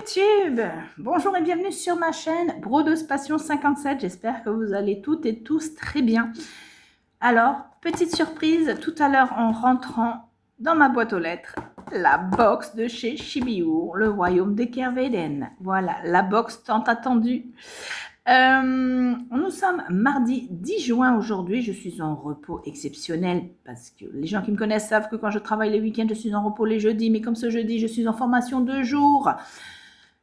YouTube, bonjour et bienvenue sur ma chaîne Brodeuse Passion 57, j'espère que vous allez toutes et tous très bien. Alors, petite surprise, tout à l'heure en rentrant dans ma boîte aux lettres, la box de chez Chibiur, le royaume de Kerveden. Voilà, la box tant attendue. Nous sommes mardi 10 juin aujourd'hui, je suis en repos exceptionnel parce que les gens qui me connaissent savent que quand je travaille les week-ends, je suis en repos les jeudis, mais comme ce jeudi, je suis en formation 2 jours.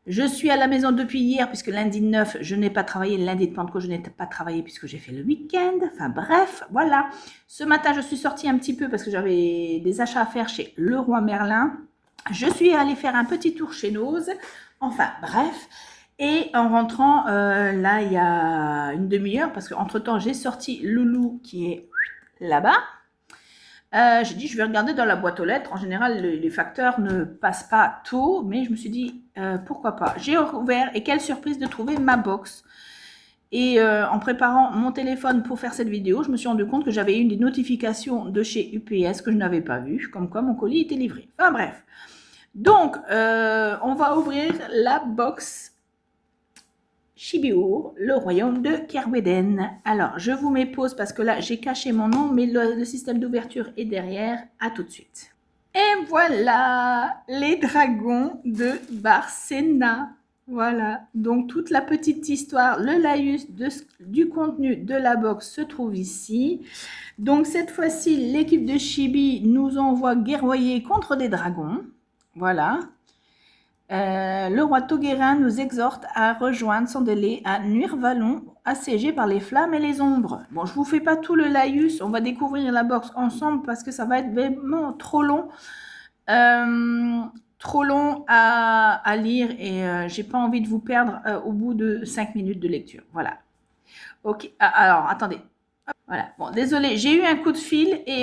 Je suis à la maison depuis hier puisque lundi 9, je n'ai pas travaillé, lundi de Pentecôte, je n'ai pas travaillé puisque j'ai fait le week-end. Enfin bref, voilà. Ce matin, je suis sortie un petit peu parce que j'avais des achats à faire chez Leroy Merlin. Je suis allée faire un petit tour chez Nose. Enfin bref. Et en rentrant, là, il y a une demi-heure, parce qu'entre-temps, j'ai sorti Loulou qui est là-bas. J'ai dit, je vais regarder dans la boîte aux lettres. En général, les facteurs ne passent pas tôt, mais je me suis dit, pourquoi pas. J'ai ouvert, et quelle surprise de trouver ma box. Et en préparant mon téléphone pour faire cette vidéo, je me suis rendu compte que j'avais eu des notifications de chez UPS que je n'avais pas vues, comme quoi mon colis était livré. Enfin bref. Donc, on va ouvrir la box Chibiur, le royaume de Kerveden. Alors, je vous mets pause parce que là, j'ai caché mon nom, mais le système d'ouverture est derrière. À tout de suite. Et voilà, les dragons de Barsena. Voilà, donc toute la petite histoire, le laïus du contenu de la box se trouve ici. Donc cette fois-ci, l'équipe de Chibi nous envoie guerroyer contre des dragons. Voilà. Le roi Toguerin nous exhorte à rejoindre sans délai à Nuirvalon, assiégé par les flammes et les ombres. Bon, je vous fais pas tout le laïus, on va découvrir la box ensemble parce que ça va être vraiment trop long. Trop long à lire et j'ai pas envie de vous perdre au bout de 5 minutes de lecture. Voilà. Ok, alors attendez. Voilà, bon, désolé, j'ai eu un coup de fil et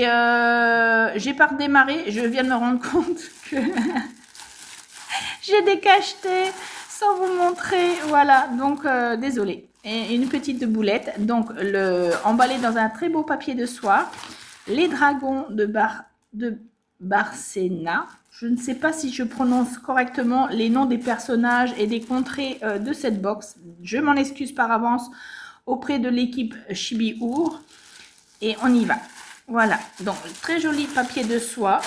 j'ai pas redémarré. Je viens de me rendre compte que j'ai décacheté sans vous montrer. Voilà, donc désolé. Et une petite boulette, donc emballé dans un très beau papier de soie. Les dragons de Barsena. Je ne sais pas si je prononce correctement les noms des personnages et des contrées de cette box. Je m'en excuse par avance auprès de l'équipe Chibiur. Et on y va. Voilà, donc très joli papier de soie.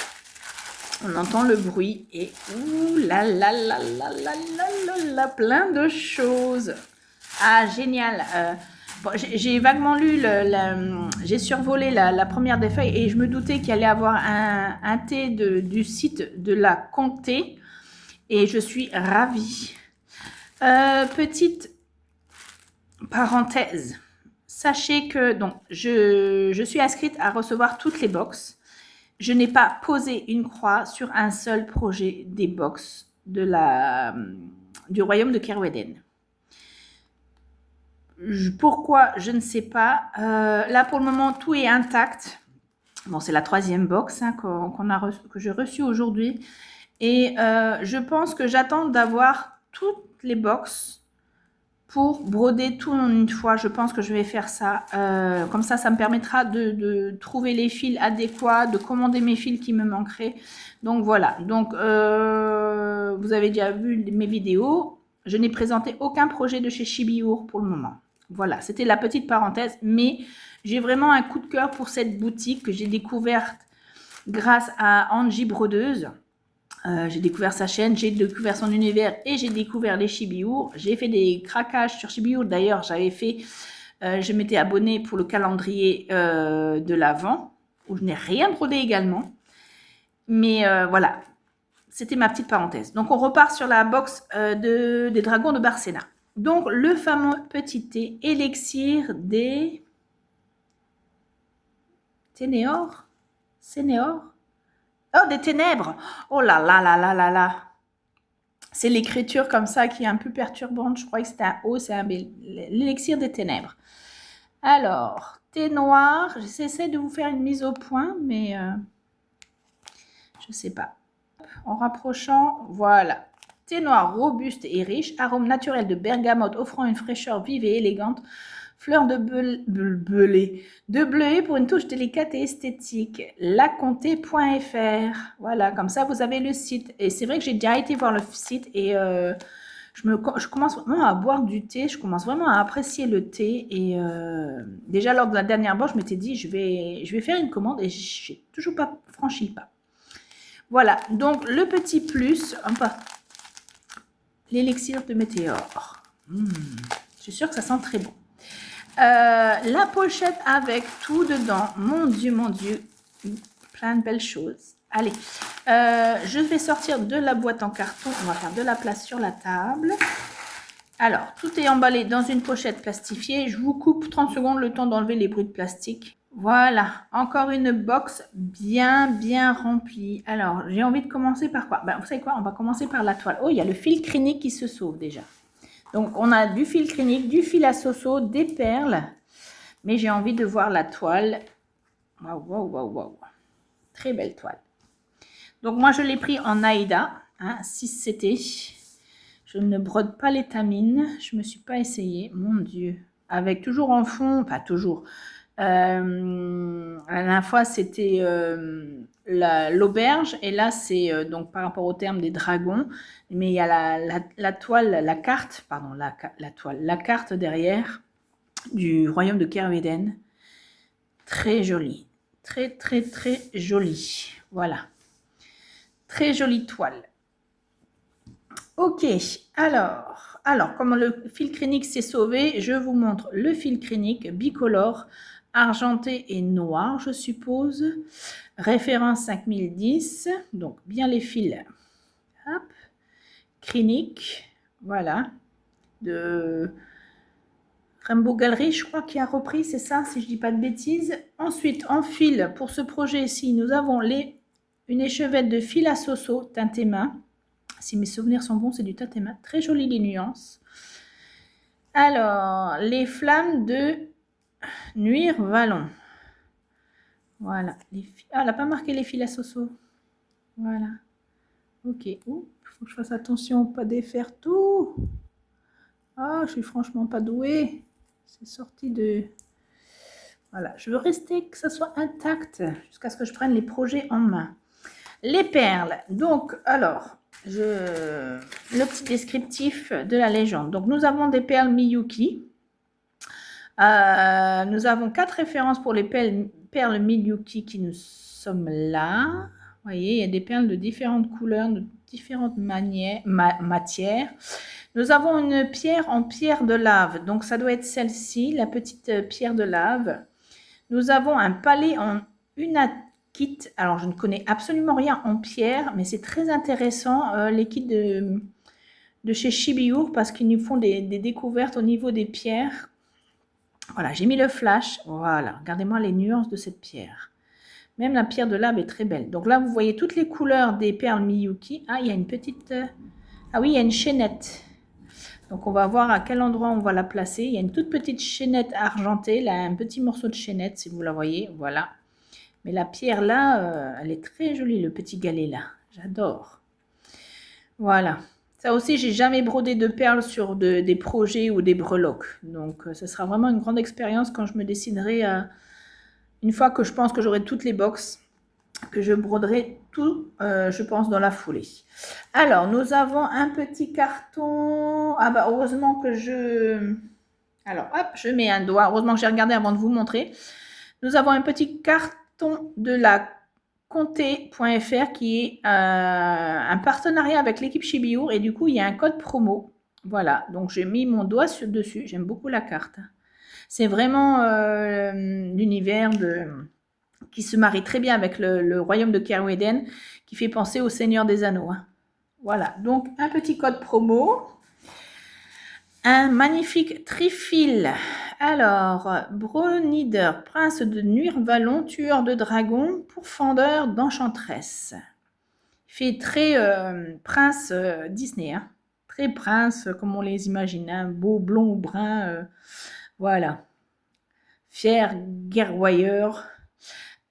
On entend le bruit et ouh là là là là là là là, plein de choses. Ah, génial. Bon, j'ai vaguement lu, j'ai survolé la première des feuilles et je me doutais qu'il allait avoir un thé du site de la Comté et je suis ravie. Petite parenthèse. Sachez que donc, je suis inscrite à recevoir toutes les box. Je n'ai pas posé une croix sur un seul projet des box du royaume de Kerveden. Pourquoi, je ne sais pas. Là, pour le moment, tout est intact. Bon, c'est la troisième box hein, que j'ai reçue aujourd'hui. Et je pense que j'attends d'avoir toutes les box pour broder tout en une fois. Je pense que je vais faire ça. Comme ça me permettra de trouver les fils adéquats, de commander mes fils qui me manqueraient. Donc voilà. Donc vous avez déjà vu mes vidéos. Je n'ai présenté aucun projet de chez Chibiur pour le moment. Voilà, c'était la petite parenthèse. Mais j'ai vraiment un coup de cœur pour cette boutique que j'ai découverte grâce à Angie Brodeuse. J'ai découvert sa chaîne, j'ai découvert son univers et j'ai découvert les Chibiur. J'ai fait des craquages sur Chibiur. D'ailleurs, je m'étais abonnée pour le calendrier de l'Avent, où je n'ai rien brodé également. Mais voilà, c'était ma petite parenthèse. Donc, on repart sur la box des dragons de Barsena. Donc, le fameux petit thé élixir des Ténéor. Oh, des ténèbres. Oh là là là là là là. C'est l'écriture comme ça qui est un peu perturbante. Je crois que c'est un O, c'est un B. L'élixir des ténèbres. Alors, thé noir. J'essaie de vous faire une mise au point, mais je ne sais pas. En rapprochant, voilà. Thé noir robuste et riche. Arôme naturel de bergamote offrant une fraîcheur vive et élégante. Fleur de bleuet pour une touche délicate et esthétique. Lacomté.fr. Voilà, comme ça vous avez le site. Et c'est vrai que j'ai déjà été voir le site et je commence vraiment à boire du thé, je commence vraiment à apprécier le thé. Et déjà, lors de la dernière boîte, je m'étais dit, je vais faire une commande et je n'ai toujours pas franchi le pas. Voilà, donc le petit plus, l'élixir de météore. Je suis sûre que ça sent très bon. La pochette avec tout dedans. Mon Dieu, plein de belles choses. Allez, je vais sortir de la boîte en carton. On va faire de la place sur la table. Alors, tout est emballé dans une pochette plastifiée. Je vous coupe 30 secondes le temps d'enlever les bruits de plastique. Voilà, encore une box bien remplie. Alors, j'ai envie de commencer par quoi? Vous savez quoi? On va commencer par la toile. Oh, il y a le fil clinique qui se sauve déjà. Donc, on a du fil clinique, du fil à soso, des perles. Mais j'ai envie de voir la toile. Waouh. Très belle toile. Donc, moi, je l'ai pris en Aïda, 6CT. Je ne brode pas les tamines. Je ne me suis pas essayée. Mon Dieu. Avec toujours en fond, pas toujours. La dernière fois, c'était l'auberge. Et là, c'est donc par rapport au terme des dragons. Mais il y a la toile, la carte, pardon, la carte derrière du royaume de Kerweden. Très jolie. Très jolie. Voilà. Très jolie toile. Ok, alors, comme le fil clinique s'est sauvé, je vous montre le fil clinique bicolore, argenté et noir, je suppose. Référence 5010, donc bien les fils. Hop, clinique, voilà, de Rainbow Gallery, je crois, qui a repris, c'est ça, si je ne dis pas de bêtises. Ensuite, en fil, pour ce projet-ci, nous avons une échevette de fil à soso teinté main. Si mes souvenirs sont bons, c'est du tatema. Très jolies les nuances. Alors, les flammes de Nuire Vallon. Voilà. Elle n'a pas marqué les fils à soso. Voilà. Ok. Il faut que je fasse attention, pas défaire tout. Ah, je suis franchement pas douée. C'est sorti de... Voilà. Je veux rester, que ça soit intact jusqu'à ce que je prenne les projets en main. Les perles. Donc, alors... le petit descriptif de la légende. Donc, nous avons des perles Miyuki. Nous avons 4 références pour les perles Miyuki qui nous sommes là. Vous voyez, il y a des perles de différentes couleurs, de différentes matières. Nous avons une pierre en pierre de lave. Donc, ça doit être celle-ci, la petite pierre de lave. Nous avons un palais en kit. Alors, je ne connais absolument rien en pierre, mais c'est très intéressant, les kits de chez Chibiur, parce qu'ils nous font des découvertes au niveau des pierres. Voilà, j'ai mis le flash. Voilà, regardez-moi les nuances de cette pierre. Même la pierre de lave est très belle. Donc là, vous voyez toutes les couleurs des perles Miyuki. Ah, il y a une petite... Ah oui, il y a une chaînette. Donc, on va voir à quel endroit on va la placer. Il y a une toute petite chaînette argentée, là, un petit morceau de chaînette, si vous la voyez. Voilà. Mais la pierre là, elle est très jolie, le petit galet là. J'adore. Voilà. Ça aussi, j'ai jamais brodé de perles sur des projets ou des breloques. Donc, ce sera vraiment une grande expérience quand je me déciderai, une fois que je pense que j'aurai toutes les boxes, que je broderai tout, je pense, dans la foulée. Alors, nous avons un petit carton. Ah bah, heureusement que je... Alors, hop, je mets un doigt. Heureusement que j'ai regardé avant de vous montrer. Nous avons un petit carton de la Comté.fr qui est un partenariat avec l'équipe Chibiur et du coup il y a un code promo. Voilà, donc j'ai mis mon doigt dessus. J'aime beaucoup la carte. C'est vraiment l'univers qui se marie très bien avec le royaume de Kerweden, qui fait penser au Seigneur des Anneaux. Voilà, donc un petit code promo. Un magnifique trifil. Alors, Bronider, prince de Nuire Vallon, tueur de dragons, pourfendeur d'enchanteresse. Il fait très prince Disney, hein. Très prince, comme on les imagine, hein. Beau, blond ou brun. Voilà. Fier guerroyeur.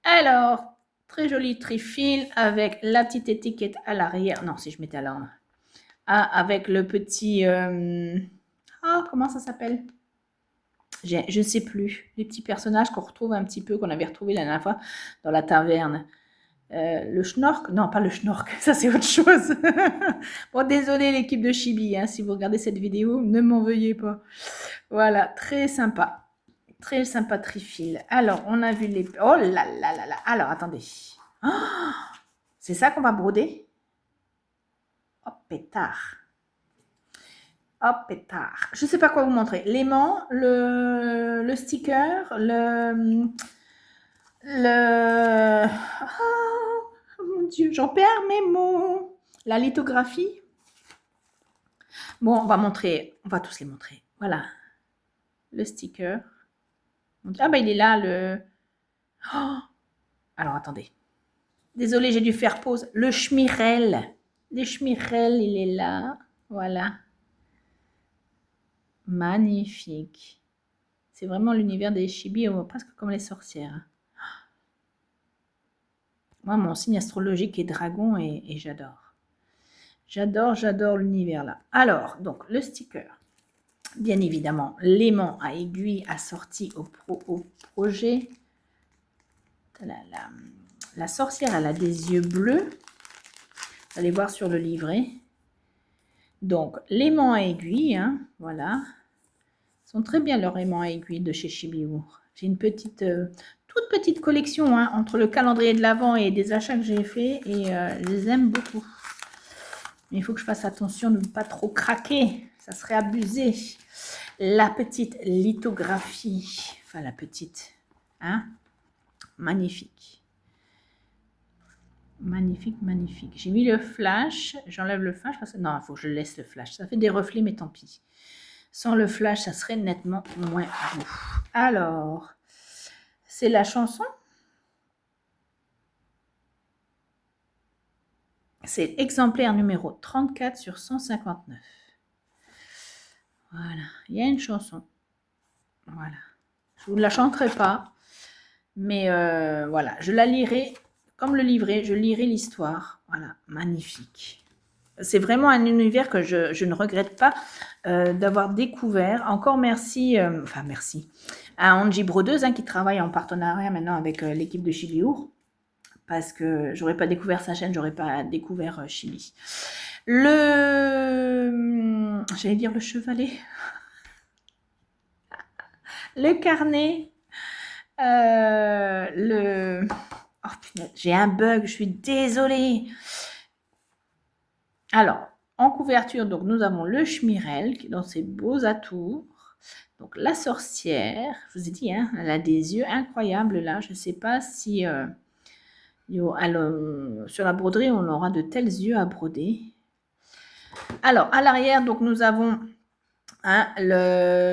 Alors, très joli trifil avec la petite étiquette à l'arrière. Non, si je mettais à l'arrière. Ah, avec le petit... comment ça s'appelle? Je ne sais plus. Les petits personnages qu'on retrouve un petit peu, qu'on avait retrouvés la dernière fois dans la taverne. le schnork, non pas le schnork, ça c'est autre chose. Bon, désolé l'équipe de Chibi, hein, si vous regardez cette vidéo, ne m'en veuillez pas. Voilà, très sympa Trifil. Alors, on a vu les... Oh là là là là, alors attendez. Oh, c'est ça qu'on va broder? Oh pétard. Oh pétard. Je ne sais pas quoi vous montrer. L'aimant, le sticker, oh mon Dieu, j'en perds mes mots. La lithographie. Bon, on va tous les montrer. Voilà. Le sticker. Ah bah il est là, le... Oh, alors attendez. Désolée, j'ai dû faire pause. Le schmirel. Le schmirel, il est là. Voilà. Magnifique. C'est vraiment l'univers des Chibi, presque comme les sorcières. Moi, mon signe astrologique est dragon et j'adore. J'adore l'univers là. Alors, donc, le sticker. Bien évidemment, l'aimant à aiguille assorti au projet. La sorcière, elle a des yeux bleus. Vous allez voir sur le livret. Donc, l'aimant à aiguille, hein, voilà. Ils sont très bien leurs aimants à aiguille de chez Chibiur. J'ai une petite... toute petite collection hein, entre le calendrier de l'Avent et des achats que j'ai fait et je les aime beaucoup. Mais il faut que je fasse attention de ne pas trop craquer, ça serait abusé. La petite lithographie, enfin la petite, hein, magnifique. Magnifique. J'ai mis le flash, j'enlève le flash parce que non, il faut que je laisse le flash. Ça fait des reflets, mais tant pis. Sans le flash, ça serait nettement moins beau. Alors... c'est la chanson. C'est exemplaire numéro 34 sur 159. Voilà, il y a une chanson. Voilà. Je ne vous la chanterai pas, mais voilà, je la lirai comme le livret, je lirai l'histoire. Voilà, magnifique. C'est vraiment un univers que je ne regrette pas d'avoir découvert. Encore merci, merci à Angie Brodeuse hein, qui travaille en partenariat maintenant avec l'équipe de Chibiur. Parce que j'aurais pas découvert sa chaîne, j'aurais pas découvert Chibi. J'allais dire le chevalet. Le carnet. Oh punaise, j'ai un bug, je suis désolée. Alors, en couverture, donc nous avons le Schmirel qui est dans ses beaux atours. Donc la sorcière, je vous ai dit, hein, elle a des yeux incroyables là. Je ne sais pas si sur la broderie, on aura de tels yeux à broder. Alors, à l'arrière, donc nous avons hein,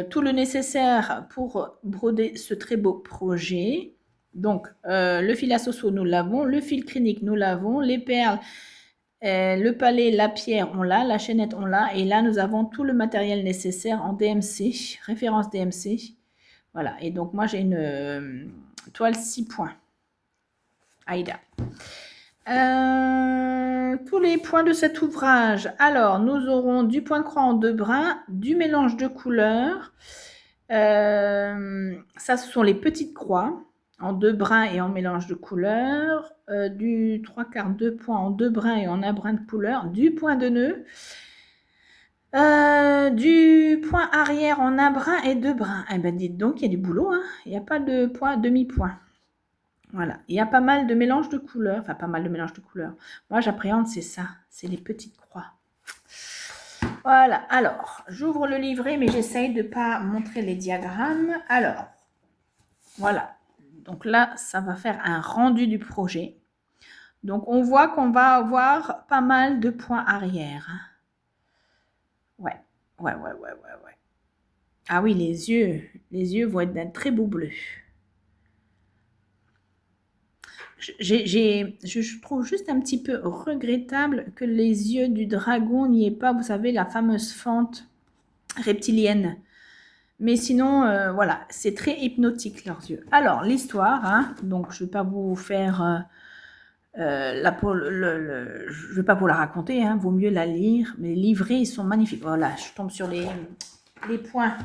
tout le nécessaire pour broder ce très beau projet. Donc, le fil à soso, nous l'avons. Le fil clinique, nous l'avons. Les perles, le palais, la pierre, on l'a. La chaînette, on l'a. Et là, nous avons tout le matériel nécessaire en DMC, référence DMC. Voilà. Et donc, moi, j'ai une toile 6 points. Aïda. Tous les points de cet ouvrage. Alors, nous aurons du point de croix en 2 brins, du mélange de couleurs. Ça, ce sont les petites croix en 2 brins et en mélange de couleurs. Du 3/4 2 points en 2 brins et en 1 brin de couleur. Du point de nœud. Du point arrière en 1 brin et 2 brins. Eh ben, dites donc, il y a du boulot. Hein. Il n'y a pas de point demi-point. Voilà, il y a pas mal de mélanges de couleurs, enfin pas mal de mélanges de couleurs. Moi j'appréhende, c'est ça, c'est les petites croix. Voilà, alors, j'ouvre le livret, mais j'essaye de ne pas montrer les diagrammes. Alors, voilà, donc là, ça va faire un rendu du projet. Donc, on voit qu'on va avoir pas mal de points arrière. Ouais. Ah oui, les yeux vont être d'un très beau bleu. Je trouve juste un petit peu regrettable que les yeux du dragon n'y aient pas, vous savez, la fameuse fente reptilienne. Mais sinon, voilà, c'est très hypnotique leurs yeux. Alors, l'histoire, hein, donc je ne vais pas vous faire... je ne vais pas vous la raconter, hein, vaut mieux la lire. Mais les livrets, ils sont magnifiques. Voilà, je tombe sur les points.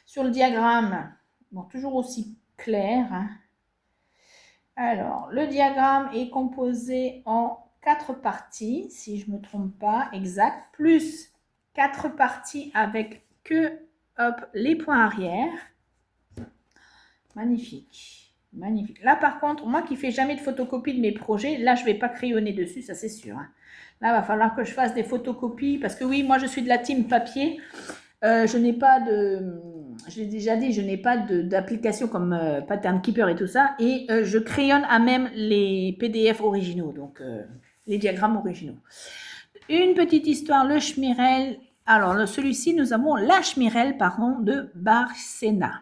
Sur le diagramme, bon, toujours aussi clair, hein. Alors, le diagramme est composé en 4 parties, si je ne me trompe pas, exact, plus 4 parties avec que, hop, les points arrière. Magnifique, magnifique. Là, par contre, moi qui ne fais jamais de photocopie de mes projets, là, je ne vais pas crayonner dessus, ça c'est sûr. Hein. Là, il va falloir que je fasse des photocopies, parce que oui, moi, je suis de la team papier. Je n'ai pas de, je l'ai déjà dit, je n'ai pas d'application comme Pattern Keeper et tout ça, et je crayonne à même les PDF originaux, donc les diagrammes originaux. Une petite histoire, le Schmirel. Alors, celui-ci, nous avons la Schmirel, pardon, de Barcena.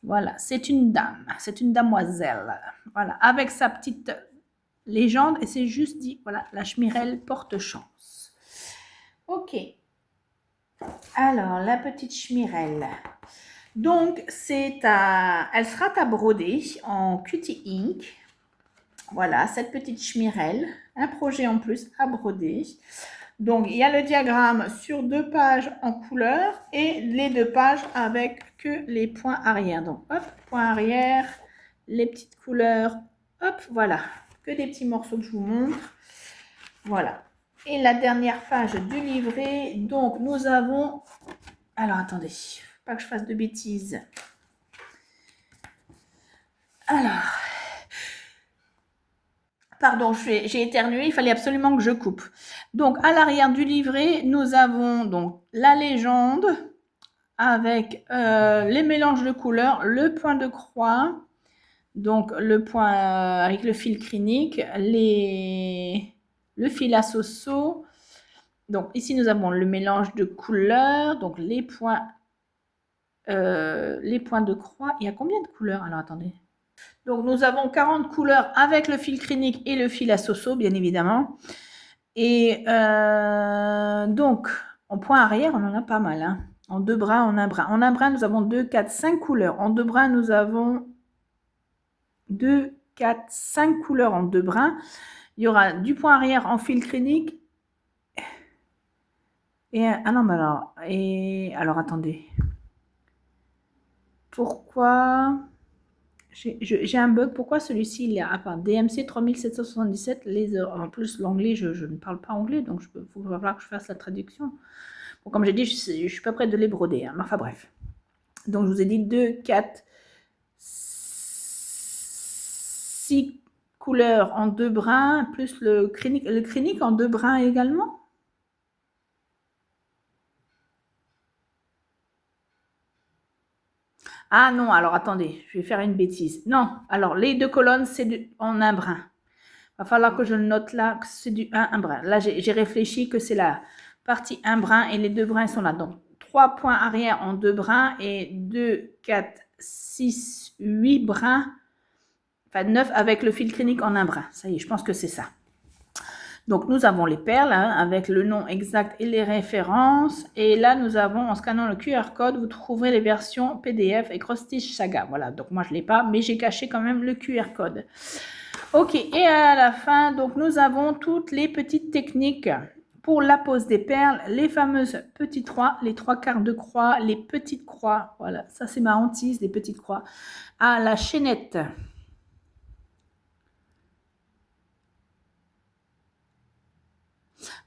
Voilà, c'est une damoiselle, voilà, avec sa petite légende, et c'est juste dit, voilà, la Schmirel porte chance. Ok. Alors, la petite Schmirel. Donc, elle sera à broder en Cutie Ink. Voilà, cette petite Schmirel. Un projet en plus à broder. Donc, il y a le diagramme sur 2 pages en couleur et les 2 pages avec que les points arrière. Donc, hop, point arrière, les petites couleurs. Hop, voilà. Que des petits morceaux que je vous montre. Voilà. Et la dernière page du livret, donc nous avons... Alors, attendez, pas que je fasse de bêtises. Alors... Pardon, j'ai éternué, il fallait absolument que je coupe. Donc, à l'arrière du livret, nous avons donc la légende avec les mélanges de couleurs, le point de croix, donc le point avec le fil clinique, le fil à soso. Donc, ici, nous avons le mélange de couleurs, donc les points de croix. Il y a combien de couleurs? Alors, attendez. Donc, nous avons 40 couleurs avec le fil clinique et le fil à soso, bien évidemment. Et donc, en point arrière, on en a pas mal. Hein. En 2 brins, en un brin. En un brin, nous avons 2, 4, 5 couleurs. En 2 brins, nous avons 2, 4, 5 couleurs en 2 brins. Il y aura du point arrière en fil clinique. Et, ah non, mais alors... alors, attendez. Pourquoi... J'ai un bug. Pourquoi celui-ci, il est à part DMC 3777, en plus, l'anglais, je ne parle pas anglais, donc il va falloir que je fasse la traduction. Bon, comme j'ai dit, je ne suis pas prête de les broder. Hein. Enfin, bref. Donc, je vous ai dit 2, 4, 6 couleurs en 2 brins, plus le clinique en 2 brins également. Ah non, alors attendez, je vais faire une bêtise. Non, alors les 2 colonnes, c'est en un brin. Il va falloir que je le note là, que c'est du 1 brin. Là, j'ai réfléchi que c'est la partie 1 brin et les 2 brins sont là. Donc, 3 points arrière en 2 brins et 2, 4, 6, 8 brins. Enfin, 9 avec le fil clinique en un brin. Ça y est, je pense que c'est ça. Donc, nous avons les perles hein, avec le nom exact et les références. Et là, nous avons, en scannant le QR code, vous trouverez les versions PDF et Cross-Stitch Saga. Voilà, donc moi, je ne l'ai pas, mais j'ai caché quand même le QR code. Ok, et à la fin, donc nous avons toutes les petites techniques pour la pose des perles, les fameuses petites croix, les 3 quarts de croix, les petites croix. Voilà, ça c'est ma hantise, les petites croix. À la chaînette.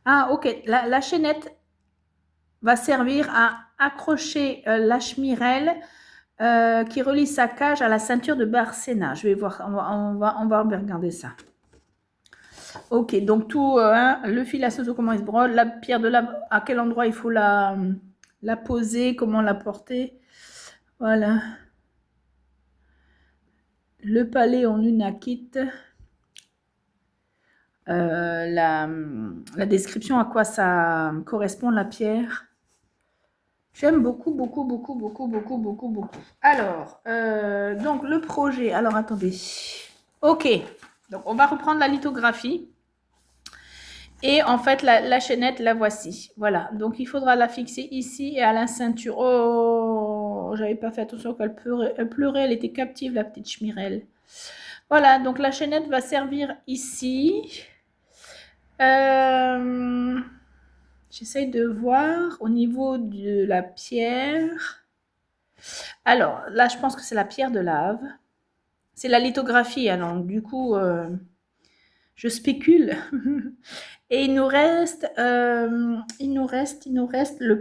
Ah, ok. La chaînette va servir à accrocher la Schmirel qui relie sa cage à la ceinture de Barcena. Je vais voir, on va regarder ça. Ok, donc tout, hein, le fil à soso, comment il se brode, la pierre de lave, à quel endroit il faut la poser, comment la porter. Voilà. Le palais en une akite. La description à quoi ça correspond la pierre. J'aime beaucoup, beaucoup, beaucoup, beaucoup, beaucoup, beaucoup, beaucoup. Alors, donc le projet. Alors, attendez. Ok, donc on va reprendre la lithographie. Et en fait, la chaînette, la voici. Voilà, donc il faudra la fixer ici et à la ceinture. Oh, j'avais pas fait attention qu'elle pleurait, elle était captive, la petite Schmirel. Voilà, donc la chaînette va servir ici. J'essaye de voir au niveau de la pierre. Alors, là, je pense que c'est la pierre de lave. C'est la lithographie, hein, donc du coup, je spécule. Et il nous reste le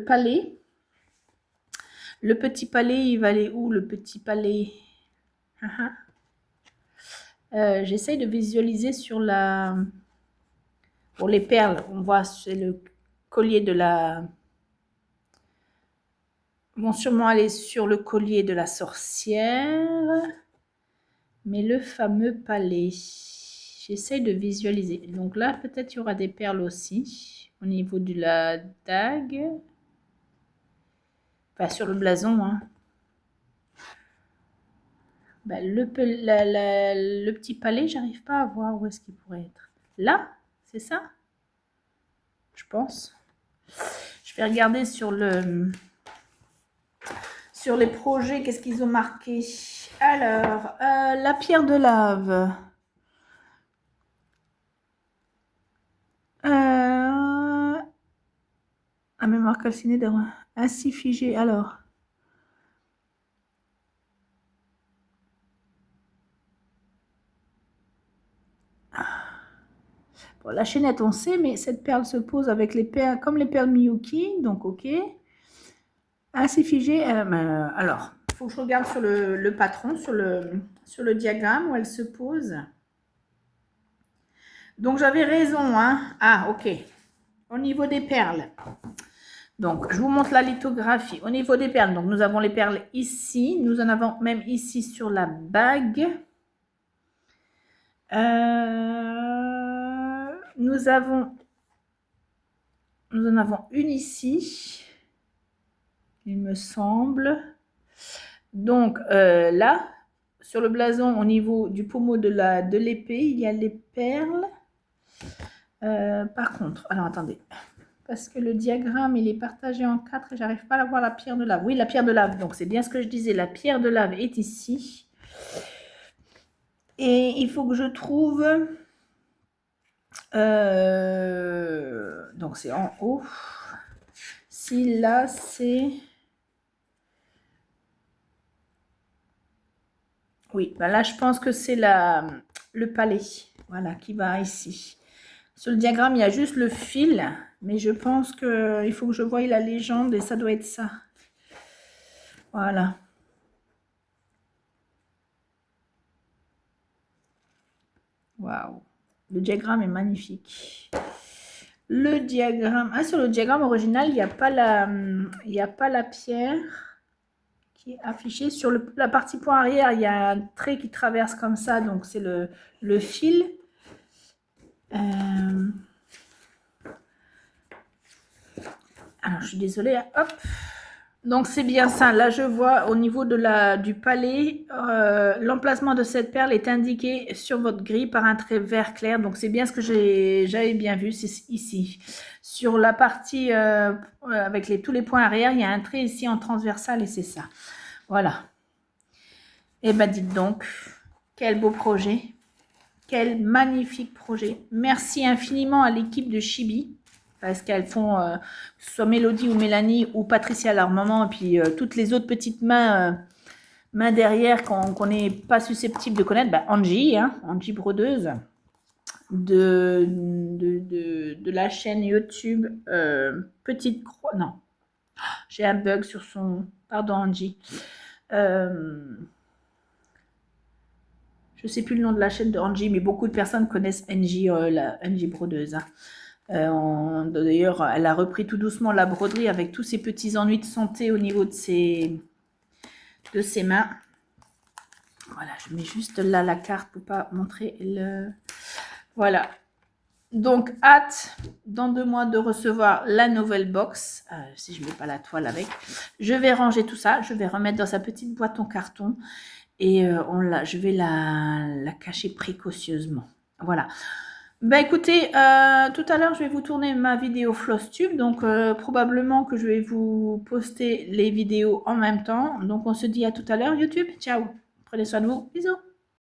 palais. Le petit palais, il va aller où, le petit palais? J'essaye de visualiser sur la... Pour les perles, on voit, c'est le collier de la... Ils vont sûrement aller sur le collier de la sorcière. Mais le fameux palais, j'essaye de visualiser. Donc là, peut-être il y aura des perles aussi, au niveau de la dague. Enfin, sur le blason, hein. Ben, le petit palais, j'arrive pas à voir où est-ce qu'il pourrait être. Là, c'est ça? Je pense. Je vais regarder sur les projets, qu'est-ce qu'ils ont marqué. Alors, la pierre de lave. La mémoire calcinée ainsi figée. Alors. Bon, la chaînette, on sait, mais cette perle se pose avec les perles, comme les perles Miyuki, donc ok. Ainsi figée. Alors, il faut que je regarde sur le patron, sur le diagramme où elle se pose. Donc, j'avais raison, hein. Ah, ok. Au niveau des perles. Donc, je vous montre la lithographie. Au niveau des perles, donc nous avons les perles ici. Nous en avons même ici sur la bague. Nous en avons une ici, il me semble. Donc là, sur le blason, au niveau du pommeau de l'épée, il y a les perles. Par contre, alors attendez, parce que le diagramme, il est partagé en 4 et j'arrive pas à voir la pierre de lave. Oui, la pierre de lave, donc c'est bien ce que je disais, la pierre de lave est ici. Et il faut que je trouve... donc c'est en haut. Si là c'est... Oui, ben là je pense que c'est le palais. Voilà, qui va ici. Sur le diagramme, il y a juste le fil. Mais je pense qu'il faut que je voie la légende et ça doit être ça. Voilà. Waouh. Le diagramme est magnifique. Le diagramme... Ah, sur le diagramme original, il n'y a pas la pierre qui est affichée. Sur la partie point arrière, il y a un trait qui traverse comme ça. Donc, c'est le fil. Alors, je suis désolée. Hein. Hop. Donc, c'est bien ça. Là, je vois au niveau du palais, l'emplacement de cette perle est indiqué sur votre grille par un trait vert clair. Donc, c'est bien ce que j'avais bien vu. C'est ici. Sur la partie avec tous les points arrière, il y a un trait ici en transversal et c'est ça. Voilà. Et ben, dites donc, quel beau projet. Quel magnifique projet. Merci infiniment à l'équipe de Chibi. Parce qu'elles font, que ce soit Mélodie ou Mélanie ou Patricia à leur moment, et puis toutes les autres petites mains derrière qu'on n'est pas susceptible de connaître. Ben, Angie, hein, Angie brodeuse, de la chaîne YouTube Petite Croix. Non, j'ai un bug sur son... Pardon Angie. Je ne sais plus le nom de la chaîne de Angie, mais beaucoup de personnes connaissent Angie, la Angie brodeuse. Hein. D'ailleurs, elle a repris tout doucement la broderie avec tous ses petits ennuis de santé au niveau de ses mains. Voilà, je mets juste là la carte pour pas montrer le... Voilà. Donc, hâte dans 2 mois de recevoir la nouvelle box. Si je mets pas la toile avec. Je vais ranger tout ça. Je vais remettre dans sa petite boîte en carton. Et je vais la cacher précautionneusement. Voilà. Ben écoutez, tout à l'heure, je vais vous tourner ma vidéo FlossTube. Donc, probablement que je vais vous poster les vidéos en même temps. Donc, on se dit à tout à l'heure, YouTube. Ciao. Prenez soin de vous. Bisous.